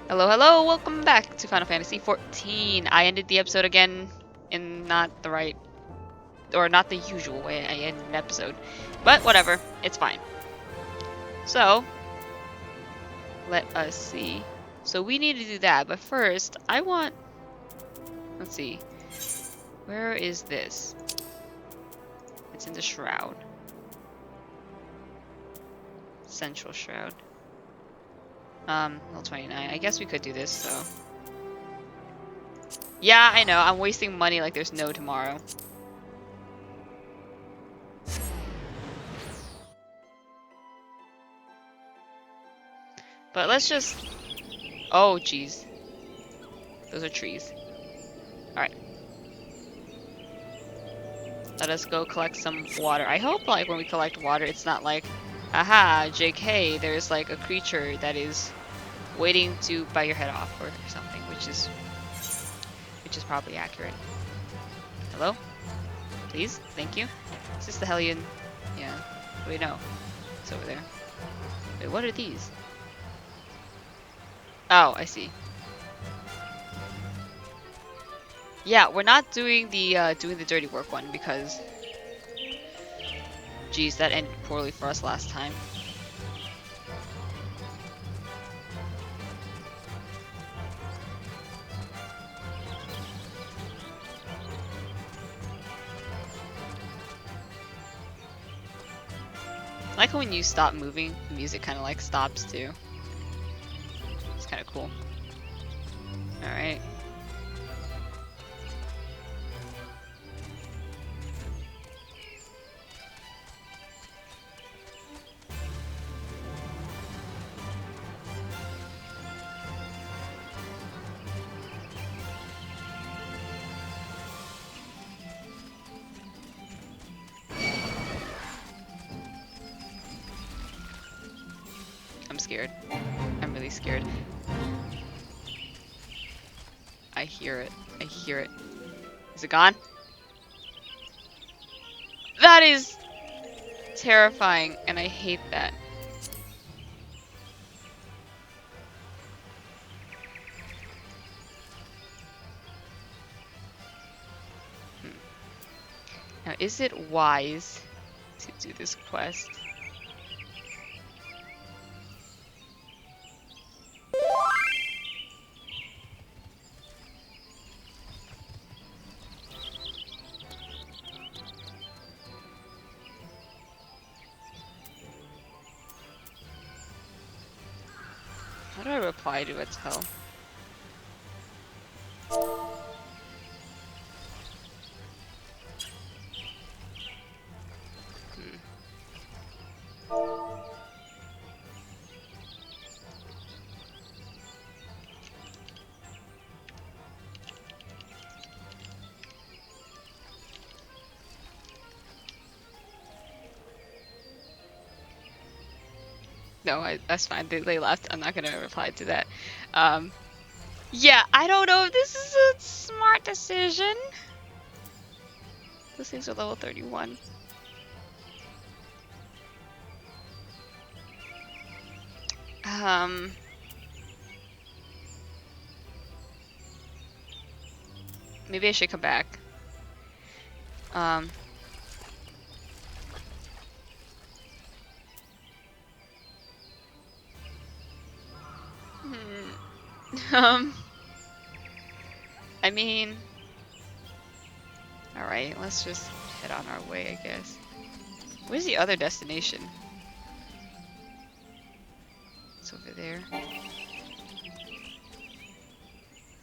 Hello, hello, welcome back to Final Fantasy XIV. I ended the episode again in not the right, or not the usual way I ended an episode. But whatever, it's fine. So, let us see. So we need to do that, but first, I want, let's see. Where is this? It's in the Shroud. Central Shroud. Level 29. I guess we could do this, so. Yeah, I know, I'm wasting money like there's no tomorrow. But let's just... Oh, jeez. Those are trees. Alright. Let us go collect some water. I hope, like, when we collect water, it's not like, aha, JK, there's, like, a creature that is waiting to bite your head off or something, which is probably accurate. Hello? Please? Thank you? Is this the Hellion? Yeah. Wait, no. It's over there. Wait, what are these? Oh, I see. Yeah, we're not doing the dirty work one because, geez, that ended poorly for us last time. I like when you stop moving, the music kind of like stops too. It's kind of cool. Alright. I'm scared. I'm really scared. I hear it. I hear it. Is it gone? That is terrifying, and I hate that. Now, is it wise to do this quest? How do I reply to a tell? No, that's fine. They left. I'm not gonna reply to that. Yeah, I don't know if this is a smart decision. Those things are level 31. Maybe I should come back. Um, hmm. I mean, alright, let's just head on our way, I guess. Where's the other destination? It's over there.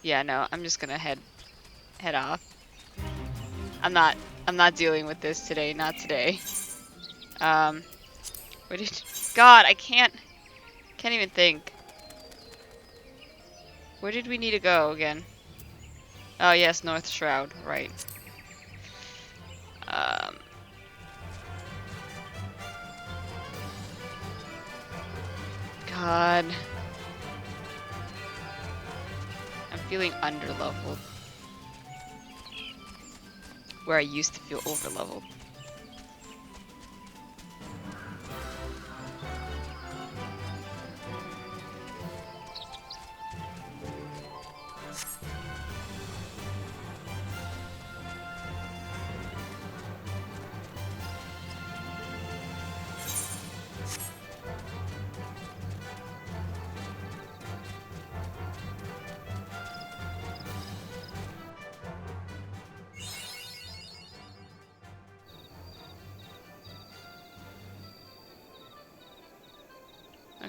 Yeah, no, I'm just gonna head off. I'm not dealing with this today, not today. Where did God, I can't even think. Where did we need to go again? Oh yes, North Shroud, right. God. I'm feeling under-leveled. Where I used to feel over-leveled.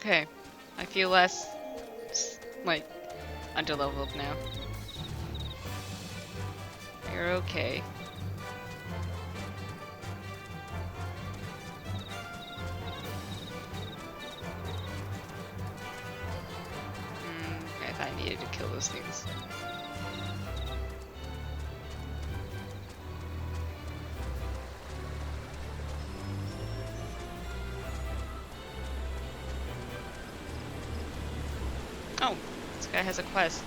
Okay. I feel less, like, underleveled now. You're okay. I thought I needed to kill those things. Oh, this guy has a quest.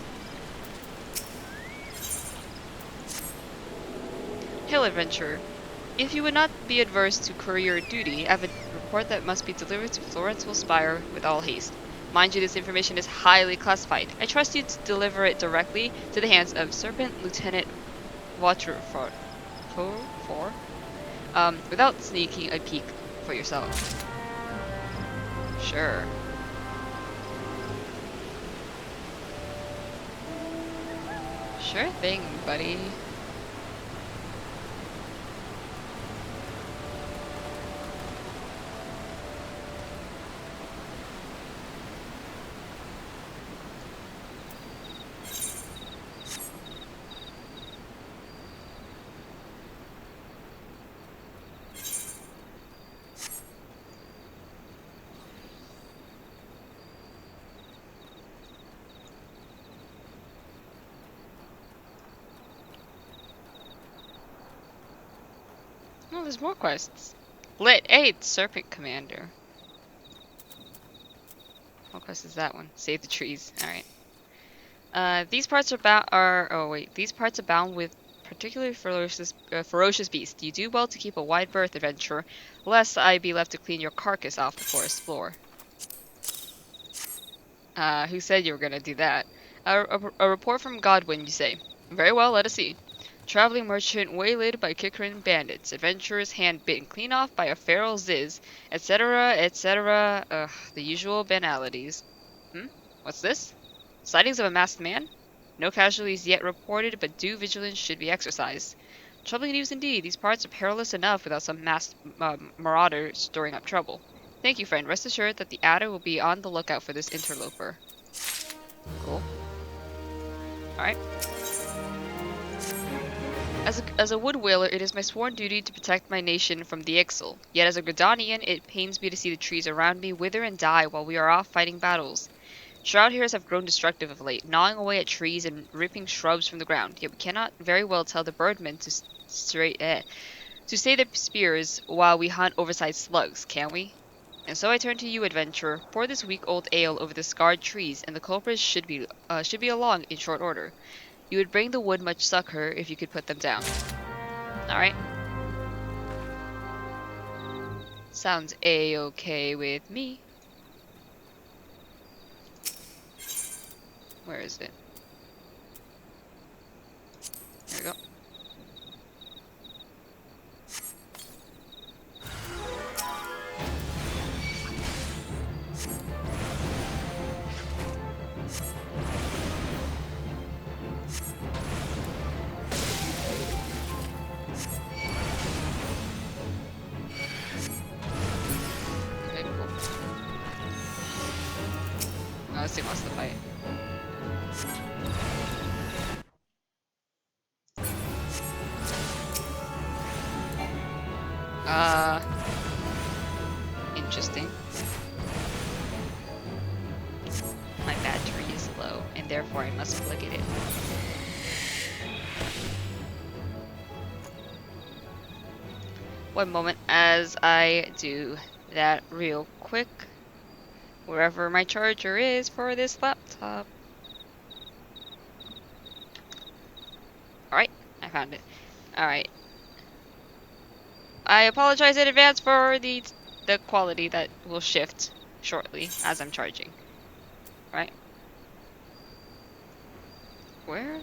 Hail, adventurer. If you would not be adverse to courier duty, I have a report that must be delivered to Florence's Spire with all haste. Mind you, this information is highly classified. I trust you to deliver it directly to the hands of Serpent Lieutenant Waterford. Without sneaking a peek for yourself. Sure. Sure thing, buddy. Oh, there's more quests. Lit 8, Serpent Commander. What quest is that one? Save the trees. Alright. These parts these parts abound with particularly ferocious beasts. You do well to keep a wide berth, adventurer, lest I be left to clean your carcass off the forest floor. Who said you were gonna do that? A report from Godwin, you say. Very well, let us see. Traveling merchant waylaid by Kikrin bandits. Adventurer's hand bitten clean off by a feral ziz, etc., etc. The usual banalities. What's this? Sightings of a masked man? No casualties yet reported, but due vigilance should be exercised. Troubling news indeed. These parts are perilous enough without some masked marauder stirring up trouble. Thank you, friend. Rest assured that the Adder will be on the lookout for this interloper. Cool. Alright. As a wood whaler, it is my sworn duty to protect my nation from the Ixal. Yet as a Gridanian, it pains me to see the trees around me wither and die while we are off fighting battles. Shroud heroes have grown destructive of late, gnawing away at trees and ripping shrubs from the ground, yet we cannot very well tell the birdmen to stay their spears while we hunt oversized slugs, can we? And so I turn to you, adventurer. Pour this week-old ale over the scarred trees, and the culprits should be along in short order. You would bring the wood much succor if you could put them down. Alright. Sounds a-okay with me. Where is it? There we go. Okay, cool. Oh, this thing wants to fight. Interesting. My battery is low, and therefore I must plug it in. One moment as I do that real quick. Wherever my charger is for this laptop. Alright, I found it. Alright. I apologize in advance for the quality that will shift shortly as I'm charging. Right? Where?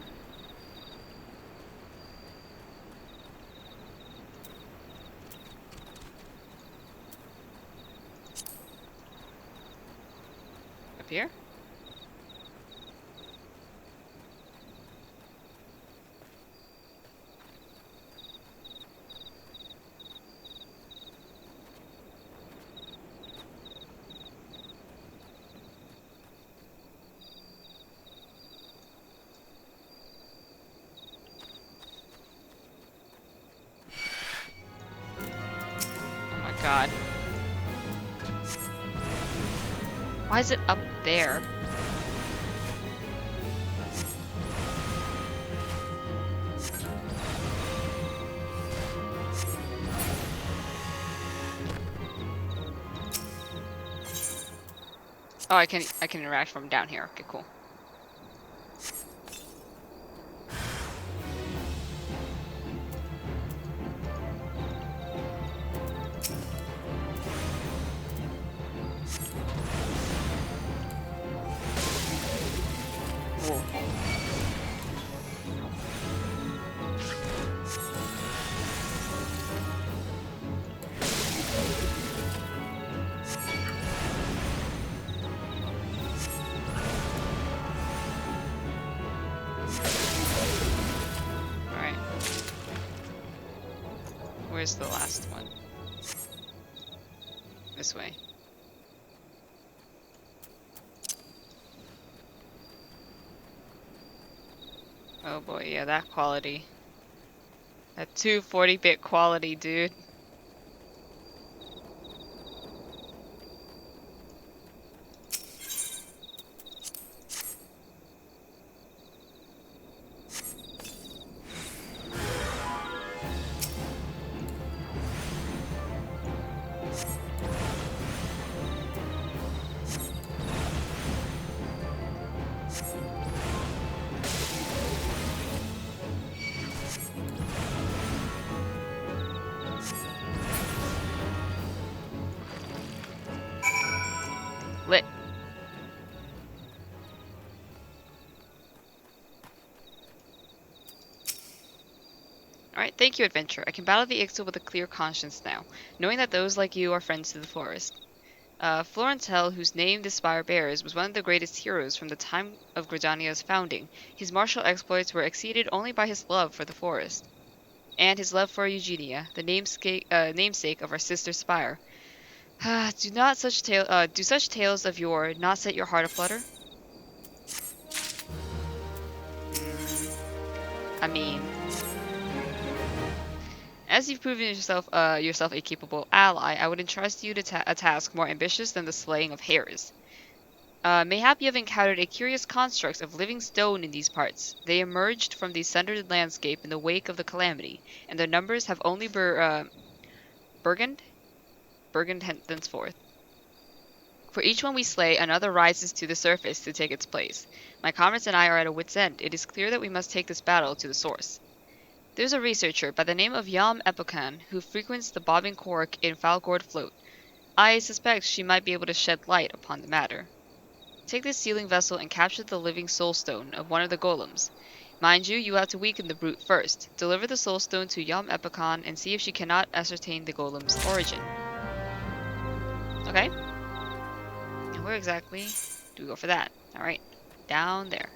Up here? god. Why is it up there? Oh, I can interact from down here. Okay, cool. Whoa. Alright. Where's the last one? This way. Oh boy, yeah, that quality. That 240-bit quality, dude. Lit. Alright, thank you, adventure. I can battle the Ixtal with a clear conscience now, knowing that those like you are friends to the forest. Florentel, whose name this spire bears, was one of the greatest heroes from the time of Gridania's founding. His martial exploits were exceeded only by his love for the forest, and his love for Eugenia, the namesake of our sister spire. Do such tales of yore not set your heart aflutter? I mean, as you've proven yourself a capable ally, I would entrust you to a task more ambitious than the slaying of hares. Mayhap you have encountered a curious construct of living stone in these parts. They emerged from the sundered landscape in the wake of the calamity, and their numbers have only burgeoned thenceforth. For each one we slay, another rises to the surface to take its place. My comrades and I are at a wit's end. It is clear that we must take this battle to the source. There's a researcher by the name of Yam Epokan who frequents the bobbing cork in Fallgourd float. I suspect she might be able to shed light upon the matter. Take this sealing vessel and capture the living soulstone of one of the golems. Mind you, you have to weaken the brute first. Deliver the soulstone to Yam Epokan and see if she cannot ascertain the golem's origin. Okay. And where exactly do we go for that? Alright. Down there.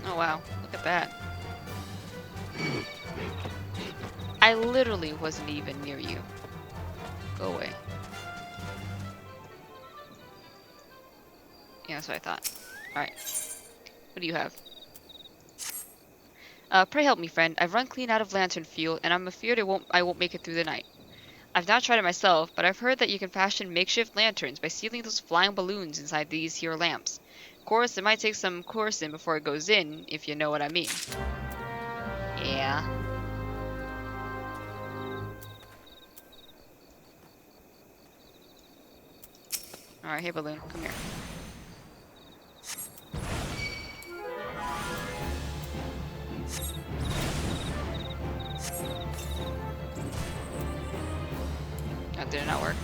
Oh wow, look at that. I literally wasn't even near you. Go away. Yeah, that's what I thought. Alright. What do you have? Pray help me, friend. I've run clean out of lantern fuel, and I'm afeared I won't make it through the night. I've not tried it myself, but I've heard that you can fashion makeshift lanterns by sealing those flying balloons inside these here lamps. Of course, it might take some coursing before it goes in, if you know what I mean. Yeah. Alright, hey balloon, come here. That did not work.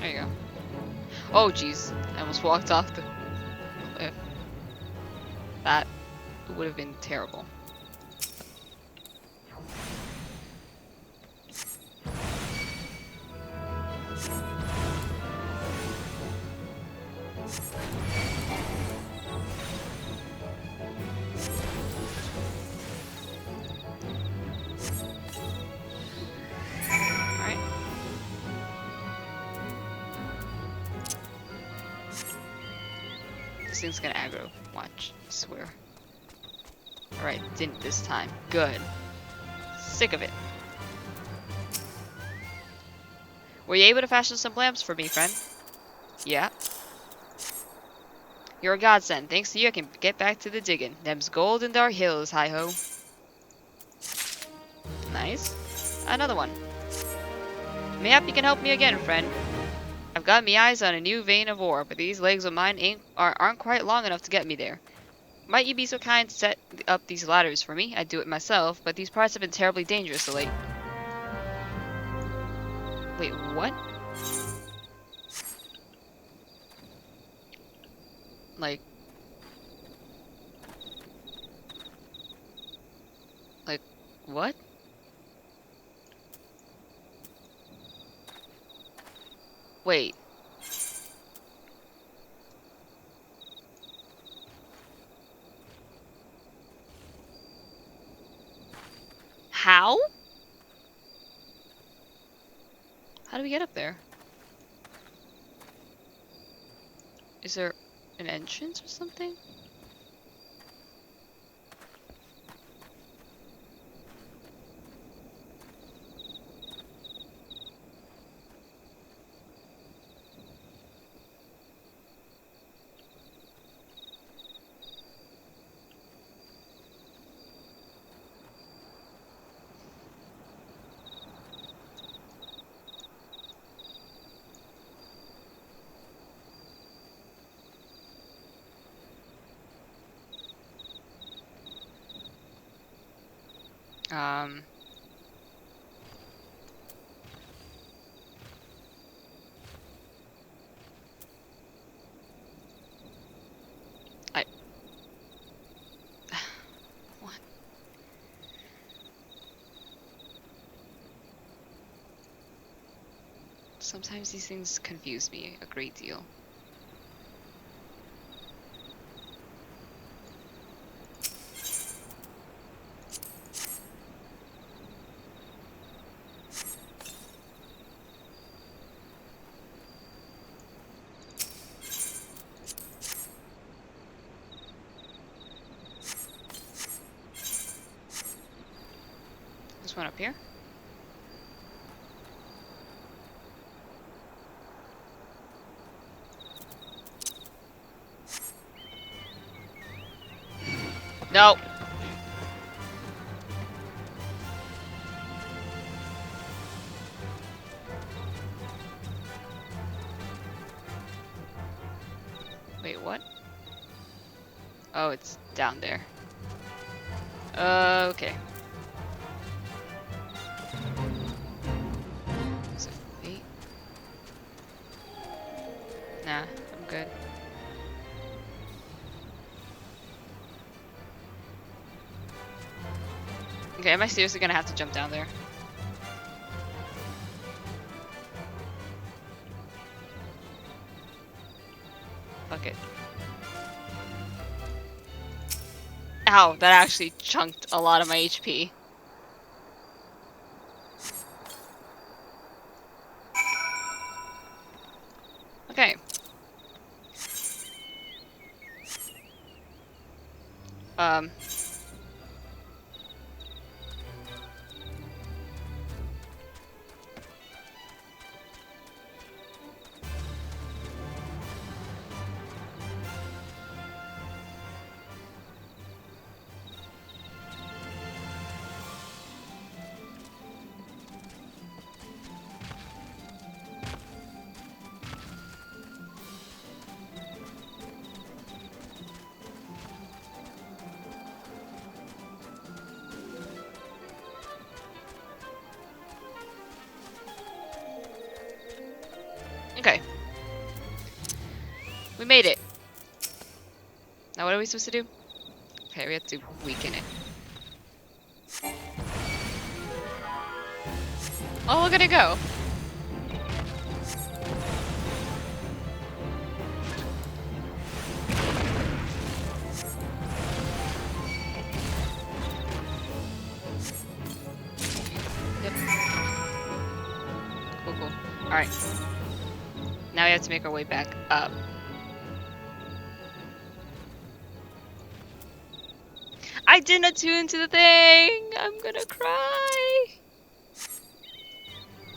There you go. Oh jeez, I almost walked off the cliff. That would have been terrible. Alright. This thing's gonna aggro. Watch. I swear. Alright, didn't this time. Good. Sick of it. Were you able to fashion some lamps for me, friend? Yeah. You're a godsend. Thanks to you, I can get back to the digging. Them's gold in our hills, hi-ho. Nice. Another one. Mayhap you can help me again, friend. I've got me eyes on a new vein of ore, but these legs of mine aren't quite long enough to get me there. Might you be so kind to set up these ladders for me? I'd do it myself, but these parts have been terribly dangerous of late. Wait, what? Like, what? Wait. How? How do we get up there? Is there an entrance or something? Um... I... What? Sometimes these things confuse me a great deal. This one up here? No! Wait, what? Oh, it's down there. Okay. So, wait. Nah, I'm good. Okay, am I seriously gonna have to jump down there? Fuck it. Ow, that actually chunked a lot of my HP. Okay. Um... Okay. We made it. Now what are we supposed to do? Okay, we have to weaken it. Oh, look at it go! Yep. Cool, cool. Alright. Now we have to make our way back up. I didn't attune to the thing! I'm gonna cry!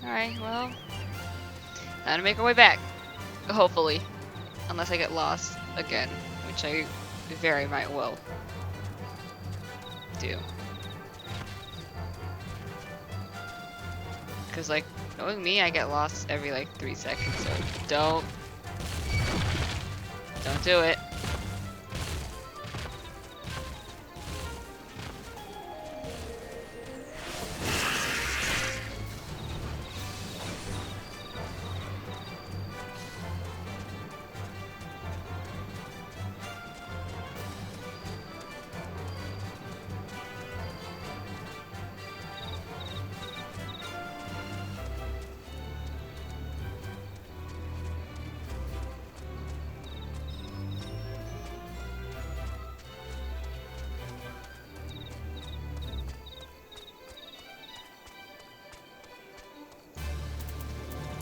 Alright, well. Time to make our way back. Hopefully. Unless I get lost again. Which I very might well do. Because, like, knowing me, I get lost every, like, 3 seconds, so don't do it.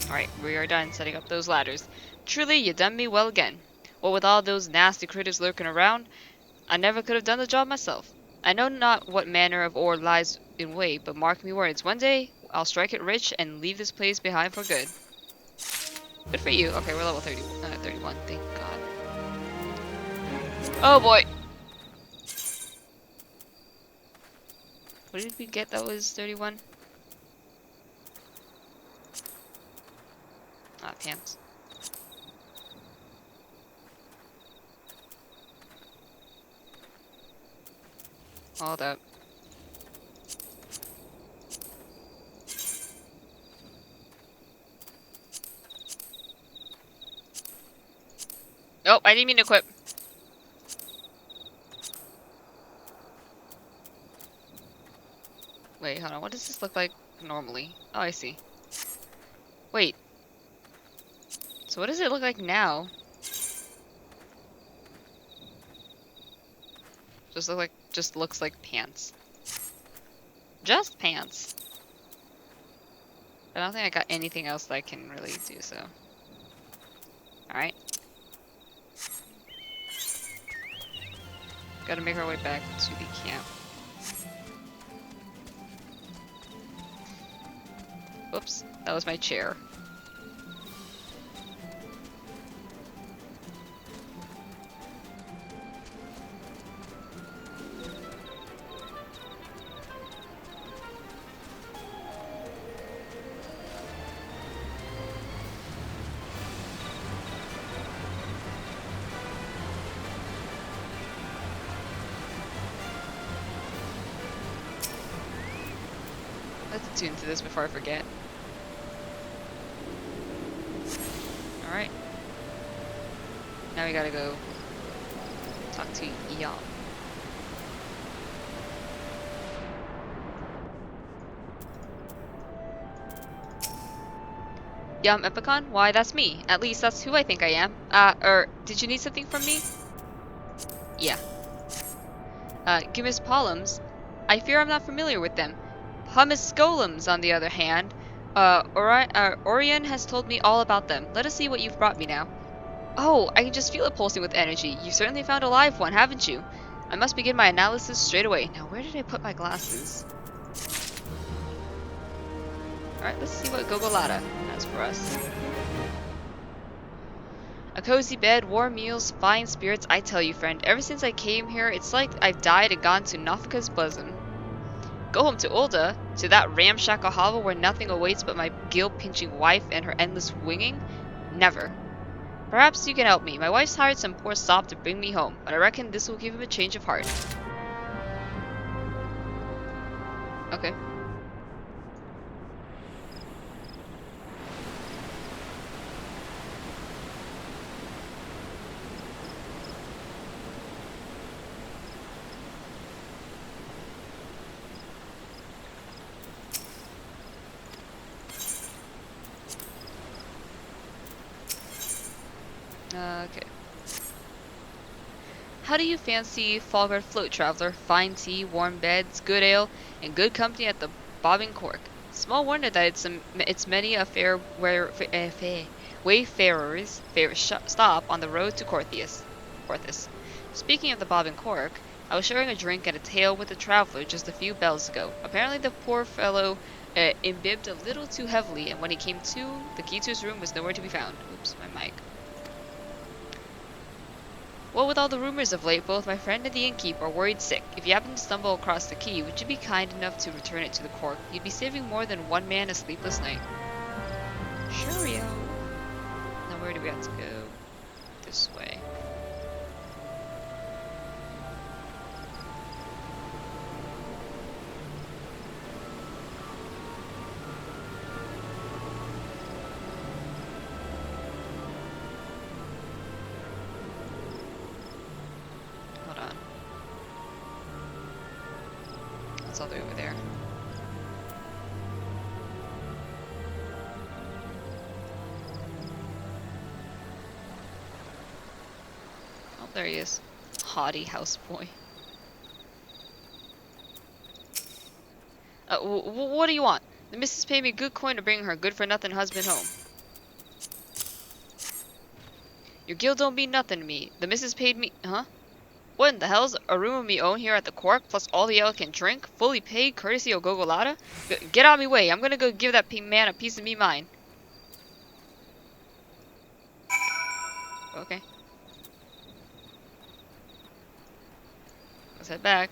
Alright, we are done setting up those ladders. Truly, you done me well again. What with all those nasty critters lurking around, I never could have done the job myself. I know not what manner of ore lies in wait, but mark me words, one day I'll strike it rich and leave this place behind for good. Good for you. Okay, we're level 31, thank God. Oh boy! What did we get that was 31? Ah, pants. Hold up. Oh, I didn't mean to equip. Wait, hold on. What does this look like normally? Oh, I see. Wait. So what does it look like now? Just looks like pants. Just pants. I don't think I got anything else that I can really do so. Alright. Gotta make our way back to the camp. Whoops, that was my chair. Let's attune to this before I forget. Alright. Now we gotta go talk to Yum. Yum Epicon? Why, that's me. At least that's who I think I am. Did you need something from me? Yeah. Gimus Pollums? I fear I'm not familiar with them. Hummus Golums, on the other hand. Orion has told me all about them. Let us see what you've brought me now. Oh, I can just feel it pulsing with energy. You certainly found a live one, haven't you? I must begin my analysis straight away. Now, where did I put my glasses? Alright, let's see what Gogolata has for us. A cozy bed, warm meals, fine spirits. I tell you, friend, ever since I came here, it's like I've died and gone to Nafka's bosom. Go home to Ulda, to that ramshackle hovel where nothing awaits but my gill-pinching wife and her endless winging? Never. Perhaps you can help me. My wife's hired some poor sop to bring me home, but I reckon this will give him a change of heart. Okay. Okay. How do you fancy Fallgourd float, traveler? Fine tea, warm beds, good ale, and good company at the Bobbing Cork. Small wonder that it's many a wayfarer's favorite stop on the road to Corthius. Porthos. Speaking of the Bobbing Cork, I was sharing a drink and a tale with a traveler just a few bells ago. Apparently, the poor fellow imbibed a little too heavily, and when he came to, the key to his room was nowhere to be found. Oops, my mic. Well, with all the rumors of late, both my friend and the innkeep are worried sick. If you happen to stumble across the key, would you be kind enough to return it to the cork? You'd be saving more than one man a sleepless night. Sure-yo. Now where do we have to go? This way. Hold on. That's all the way over there. Oh, there he is. Haughty houseboy. What do you want? The missus paid me good coin to bring her good-for-nothing husband home. Your guild don't mean nothing to me. The missus paid me... Huh? What in the hell's a room of me own here at the Cork, plus all the ale can drink, fully paid, courtesy of Gogolata? Get out of me way. I'm gonna go give that man a piece of me mind. Okay. Let's head back.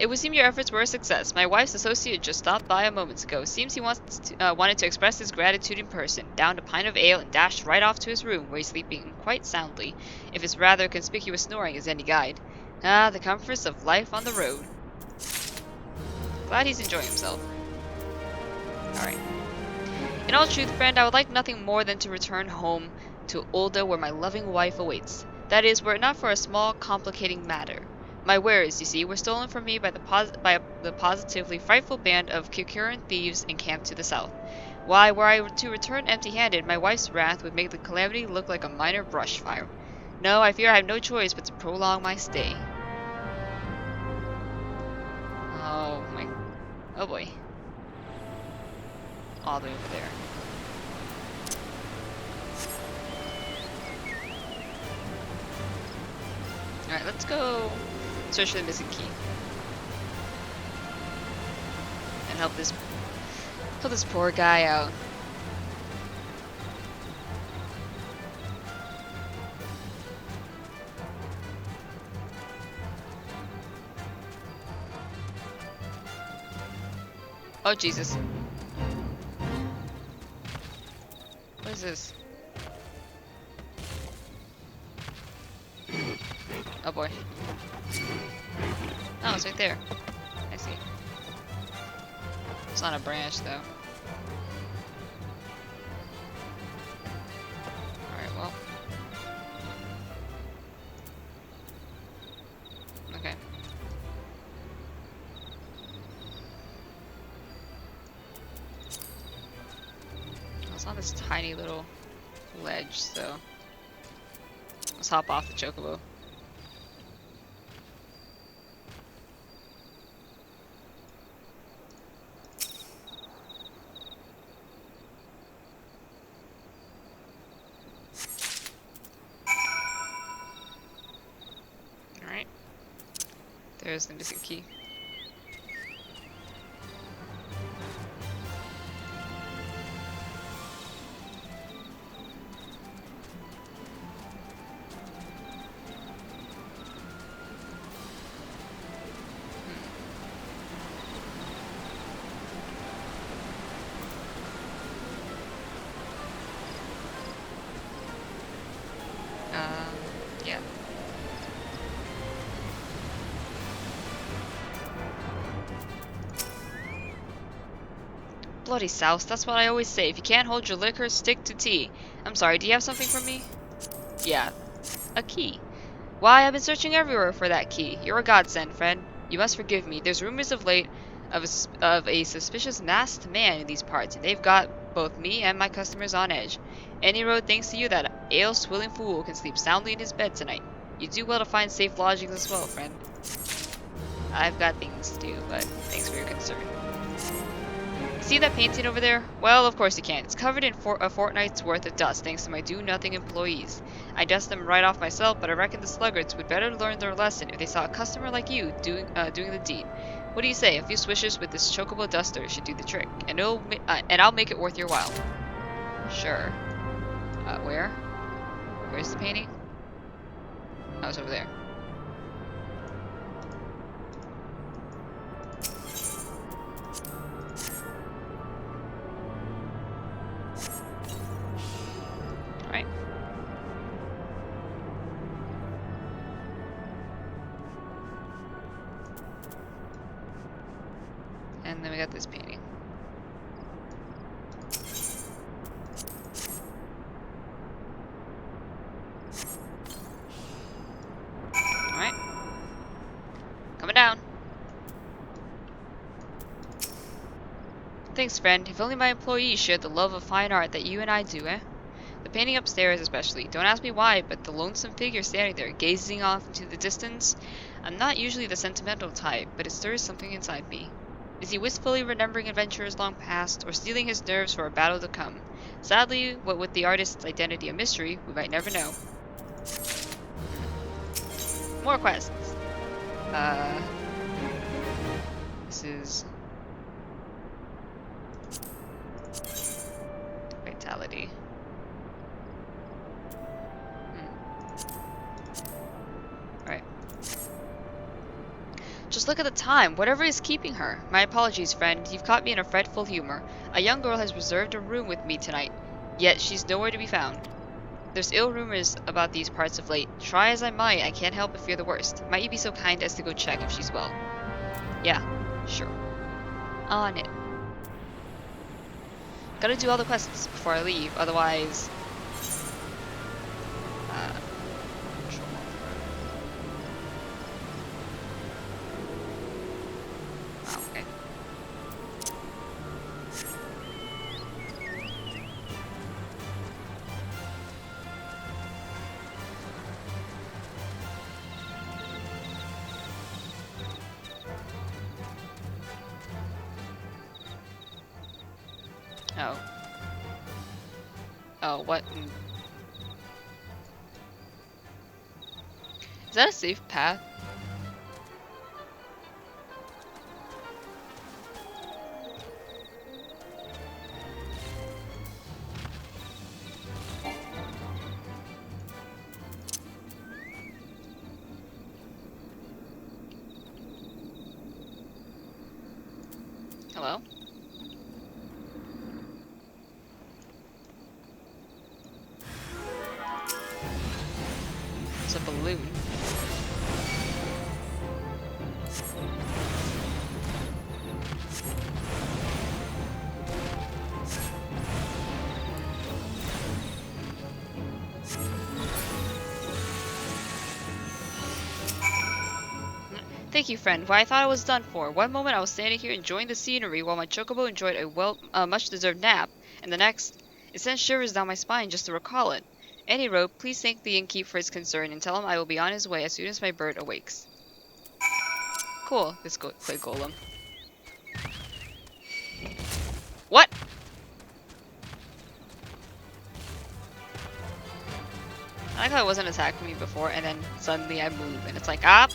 It would seem your efforts were a success. My wife's associate just stopped by a moment ago. Seems he wanted to express his gratitude in person. Downed a pint of ale and dashed right off to his room, where he's sleeping quite soundly, if his rather conspicuous snoring is any guide. Ah, the comforts of life on the road. Glad he's enjoying himself. Alright. In all truth, friend, I would like nothing more than to return home to Ulda, where my loving wife awaits. That is, were it not for a small, complicating matter. My wares, you see, were stolen from me by the positively frightful band of Kikuran thieves encamped to the south. Why, were I to return empty-handed, my wife's wrath would make the calamity look like a minor brush fire. No, I fear I have no choice but to prolong my stay. Oh my... Oh boy. All the way over there. Alright, let's go search for the missing key. And help this poor guy out. Oh Jesus. What is this? Oh boy. Oh, it's right there. I see. It's not a branch though. Alright, well. Okay. It's on this tiny little ledge, so let's hop off the chocobo. Alright. There's the missing key. Yeah. Bloody souse, that's what I always say. If you can't hold your liquor, stick to tea. I'm sorry, do you have something for me? Yeah, a key. Why, I've been searching everywhere for that key. You're a godsend, friend. You must forgive me. There's rumors of late of a suspicious masked man in these parts, and they've got both me and my customers on edge. Any road thanks to you, that ale-swilling fool can sleep soundly in his bed tonight. You do well to find safe lodgings as well, friend. I've got things to do, but thanks for your concern. See that painting over there? Well, of course you can. It's covered in a fortnight's worth of dust thanks to my do-nothing employees. I dust them right off myself, but I reckon the sluggards would better learn their lesson if they saw a customer like you doing the deed. What do you say? A few swishes with this chocobo duster should do the trick, and I'll make it worth your while. Sure. Where? Where's the painting? Oh, it's over there. Alright. And then we got this painting. Alright. Coming down. Thanks, friend. If only my employees shared the love of fine art that you and I do, eh? The painting upstairs especially. Don't ask me why, but the lonesome figure standing there, gazing off into the distance. I'm not usually the sentimental type, but it stirs something inside me. Is he wistfully remembering adventures long past, or steeling his nerves for a battle to come? Sadly, what with the artist's identity a mystery, we might never know. More quests. This is... Vitality. Right. Just look at the time. Whatever is keeping her. My apologies, friend. You've caught me in a fretful humor. A young girl has reserved a room with me tonight, yet she's nowhere to be found. There's ill rumors about these parts of late. Try as I might, I can't help but fear the worst. Might you be so kind as to go check if she's well? Yeah, sure. On it. Gotta do all the quests before I leave, otherwise... Oh, okay. Oh. Oh, what? Is that a safe path? Hello? It's a balloon. Thank you, friend. Why, I thought I was done for. One moment I was standing here enjoying the scenery while my chocobo enjoyed a much-deserved nap, and the next, it sent shivers down my spine just to recall it. Any road, please thank the innkeep for his concern and tell him I will be on his way as soon as my bird awakes. Cool, this clay golem. What? I like how it wasn't attacking me before, and then suddenly I move, and it's like, up.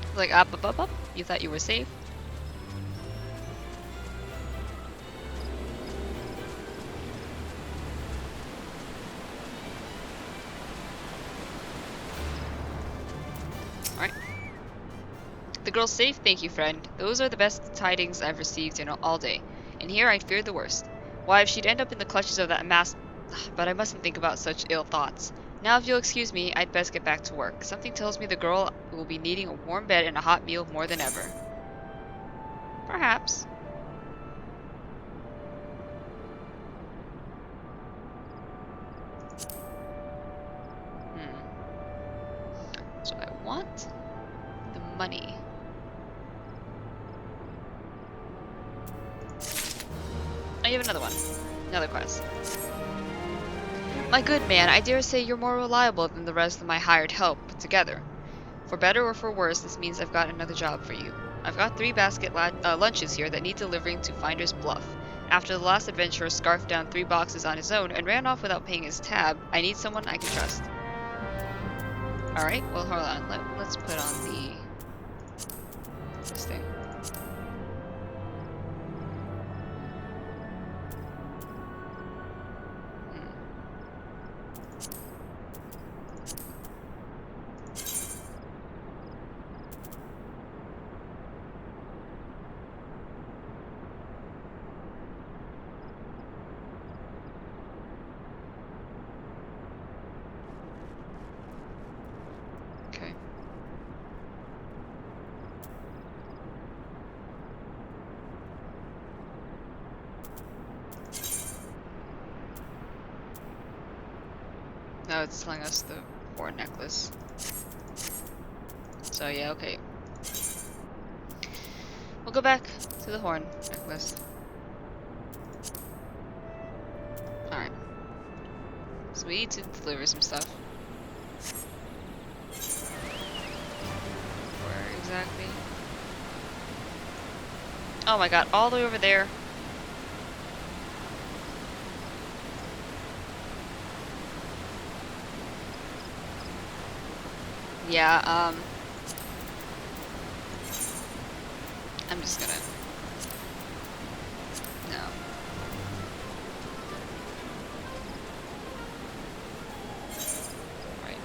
It's like, up, up, up, up. You thought you were safe? Alright. The girl's safe, thank you, friend. Those are the best tidings I've received in all day. And here I feared the worst. Why, if she'd end up in the clutches of that masked... But I mustn't think about such ill thoughts. Now, if you'll excuse me, I'd best get back to work. Something tells me the girl will be needing a warm bed and a hot meal more than ever. Perhaps. money. Oh, you have another one. Another quest. My good man, I dare say you're more reliable than the rest of my hired help put together. For better or for worse, this means I've got another job for you. I've got 3 basket lunches here that need delivering to Finder's Bluff. After the last adventurer scarfed down 3 boxes on his own and ran off without paying his tab, I need someone I can trust. Alright, well hold on. Let's put on this thing. Okay. Now it's telling us the horn necklace. So yeah, okay. We'll go back to the horn necklace. Alright. So we need to deliver some stuff. Where exactly? Oh my god, all the way over there. Yeah, I'm just gonna... No. Right.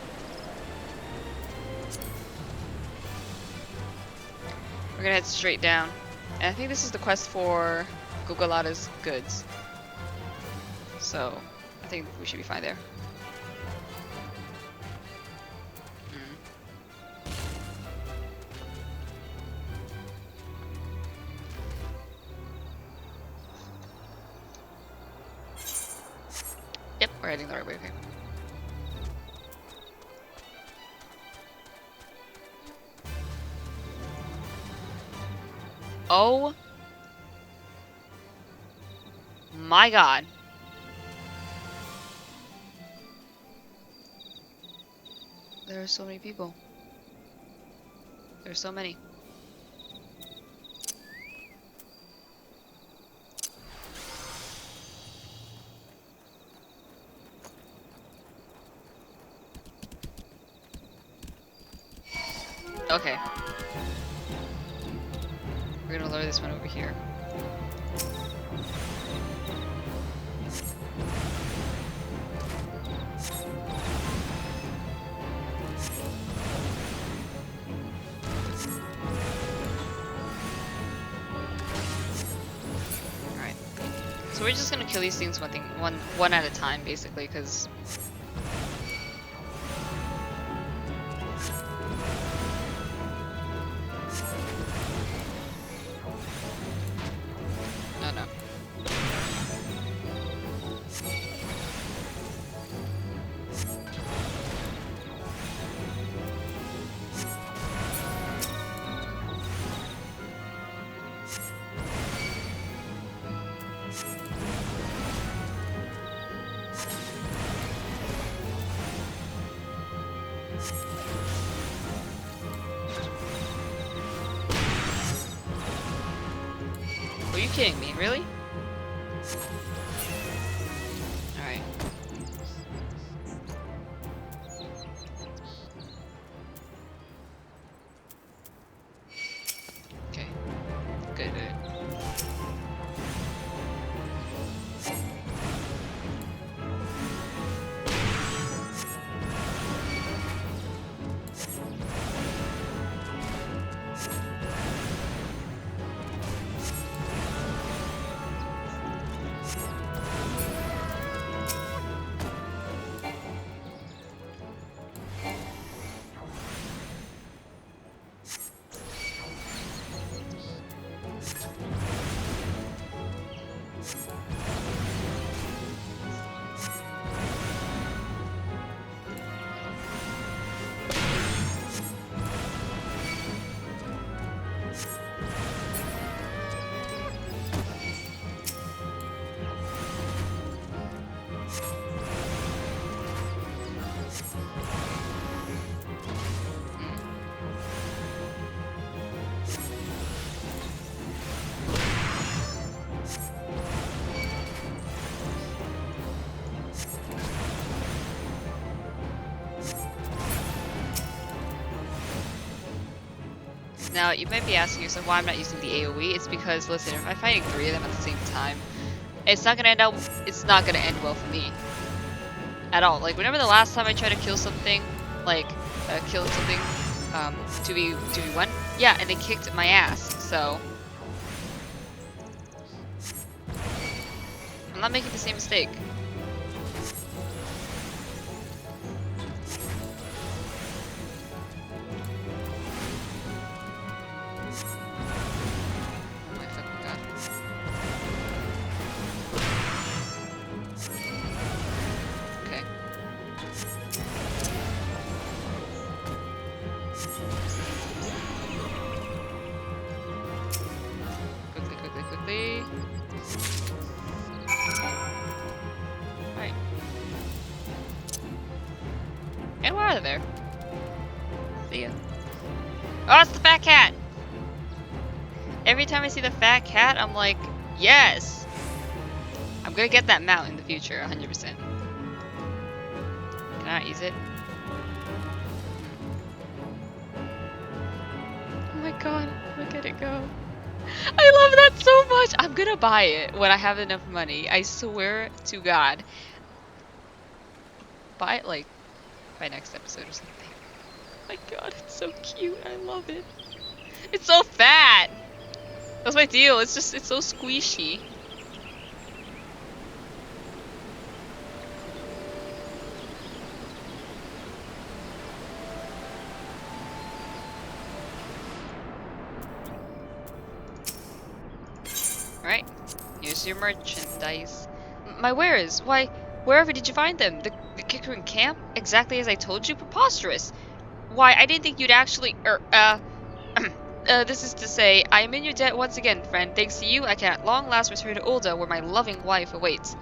We're gonna head straight down. And I think this is the quest for Gogalada's goods. So, I think we should be fine there. Yep, we're heading the right way, okay. Oh my god. There are so many people. There's so many. Okay. We're gonna lower this one over here. Alright. So we're just gonna kill these things one at a time, basically, because... Oh no. Are you kidding me? Really? Alright. Okay. Good, good. Now, you might be asking yourself why I'm not using the AoE. It's because, listen, if I'm fighting 3 of them at the same time, it's not gonna end well for me. At all. Like, remember the last time I tried to kill something? Like, kill something, 2v1? Yeah, and they kicked my ass, so... I'm not making the same mistake. Oh my fucking god. Okay. Quickly. Alright. And we're out of there. See ya. Oh, it's the fat cat! Every time I see the fat cat, I'm like, yes! I'm gonna get that mount in the future, 100%. Can I not use it? Oh my god, look at it go. I love that so much! I'm gonna buy it when I have enough money. I swear to god. Buy it, like, by next episode or something. Oh my god, it's so cute. I love it. It's so fat! That's my deal. It's so squishy. Alright, here's your merchandise. My wares? Why, wherever did you find them? The Kikurin camp? Exactly as I told you? Preposterous! Why, I didn't think you'd actually, this is to say, I am in your debt once again, friend. Thanks to you, I can at long last return to Ulda, where my loving wife awaits.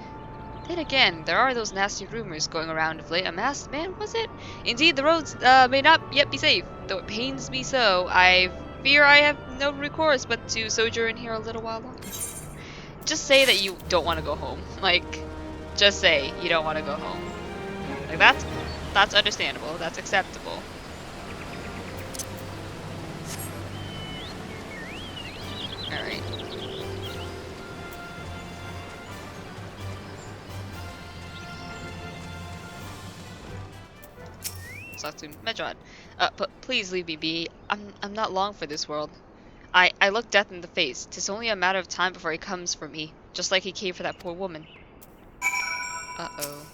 Then again, there are those nasty rumors going around of late. A masked man, was it? Indeed, the roads, may not yet be safe, though it pains me so. I fear I have no recourse but to sojourn here a little while longer. Just say that you don't want to go home. Like, just say you don't want to go home. Like, that's understandable. That's acceptable. Alright. Talk to Medrod. But please leave me be. I'm not long for this world. I look death in the face. 'Tis only a matter of time before he comes for me, just like he came for that poor woman. Uh-oh.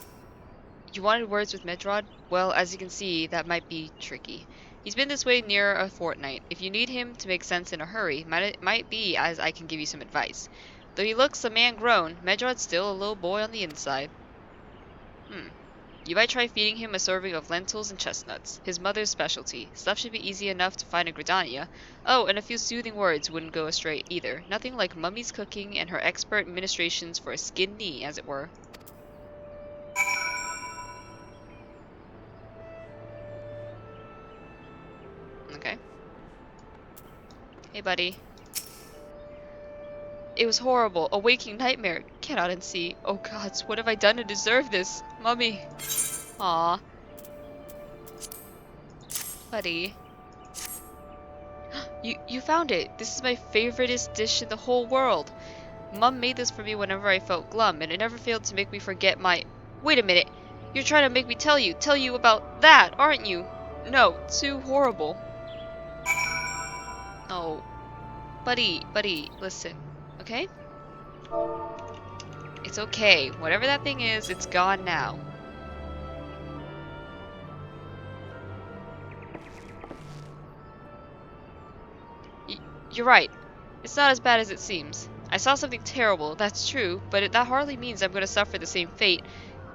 You wanted words with Medrod? Well, as you can see, that might be tricky. He's been this way near a fortnight. If you need him to make sense in a hurry, might be as I can give you some advice. Though he looks a man grown, Medrod's still a little boy on the inside. You might try feeding him a serving of lentils and chestnuts, his mother's specialty. Stuff should be easy enough to find in Gridania. Oh, and a few soothing words wouldn't go astray either. Nothing like Mummy's cooking and her expert ministrations for a skinned knee, as it were. Okay. Hey, buddy. It was horrible. A waking nightmare. Cannot unsee. Oh gods, what have I done to deserve this? Mummy. Aw. Buddy. You found it. This is my favoriteest dish in the whole world. Mum made this for me whenever I felt glum, and it never failed to make me forget my... Wait a minute. You're trying to make me tell you about that, aren't you? No, too horrible. Oh. Buddy, listen. Okay? It's okay. Whatever that thing is, it's gone now. You're right. It's not as bad as it seems. I saw something terrible, that's true, but that hardly means I'm going to suffer the same fate.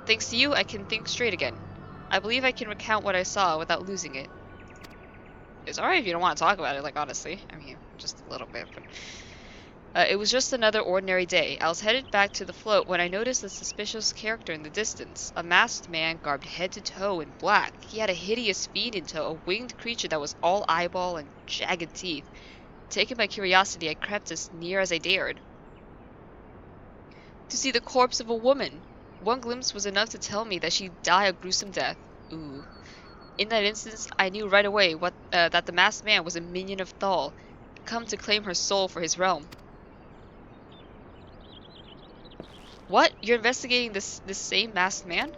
Thanks to you, I can think straight again. I believe I can recount what I saw without losing it. It's alright if you don't want to talk about it, like, honestly. I mean, just a little bit, but... it was just another ordinary day. I was headed back to the float when I noticed a suspicious character in the distance. A masked man garbed head to toe in black. He had a hideous fiend in tow, a winged creature that was all eyeball and jagged teeth. Taken by curiosity, I crept as near as I dared. To see the corpse of a woman. One glimpse was enough to tell me that she'd die a gruesome death. Ooh. In that instance, I knew right away that the masked man was a minion of Thal, come to claim her soul for his realm. What? You're investigating this same masked man?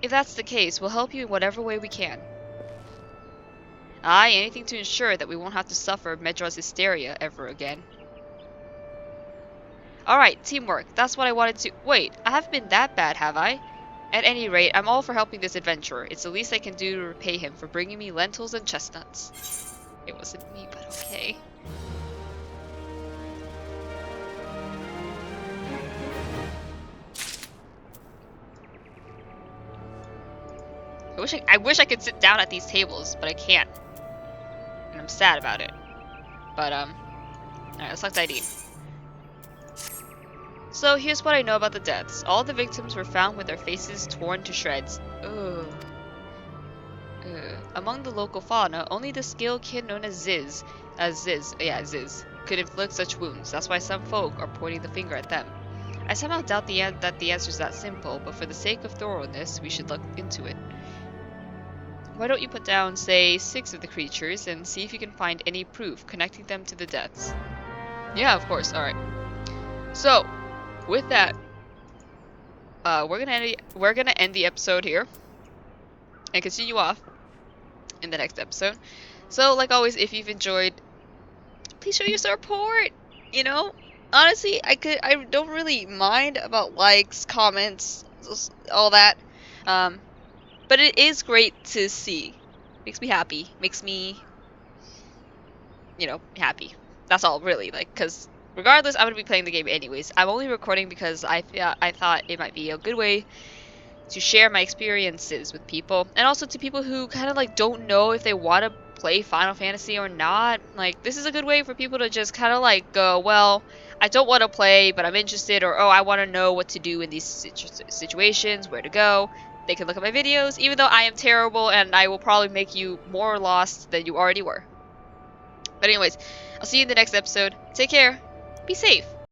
If that's the case, we'll help you in whatever way we can. Aye, anything to ensure that we won't have to suffer Medra's hysteria ever again. Alright, teamwork. That's what I wanted to— Wait, I haven't been that bad, have I? At any rate, I'm all for helping this adventurer. It's the least I can do to repay him for bringing me lentils and chestnuts. It wasn't me, but okay. I wish I could sit down at these tables, but I can't. And I'm sad about it. But, alright, let's talk to ID. So, here's what I know about the deaths. All the victims were found with their faces torn to shreds. Ugh. Among the local fauna, only the scale kid known as Ziz, could inflict such wounds. That's why some folk are pointing the finger at them. I somehow doubt that the answer is that simple, but for the sake of thoroughness, we should look into it. Why don't you put down, say, 6 of the creatures and see if you can find any proof connecting them to the deaths? Yeah, of course. Alright. So, with that, we're gonna end the episode here and continue off in the next episode. So, like always, if you've enjoyed, please show your support. You know, honestly, I don't really mind about likes, comments, all that. But it is great to see. Makes me happy. Makes me, you know, happy. That's all, really. Like, because regardless, I'm gonna be playing the game anyways. I'm only recording because I thought it might be a good way to share my experiences with people, and also to people who kind of like don't know if they want to play Final Fantasy or not. Like, this is a good way for people to just kind of like go, well, I don't want to play, but I'm interested, or oh, I want to know what to do in these situations, where to go. They can look at my videos, even though I am terrible and I will probably make you more lost than you already were. But anyways, I'll see you in the next episode. Take care. Be safe.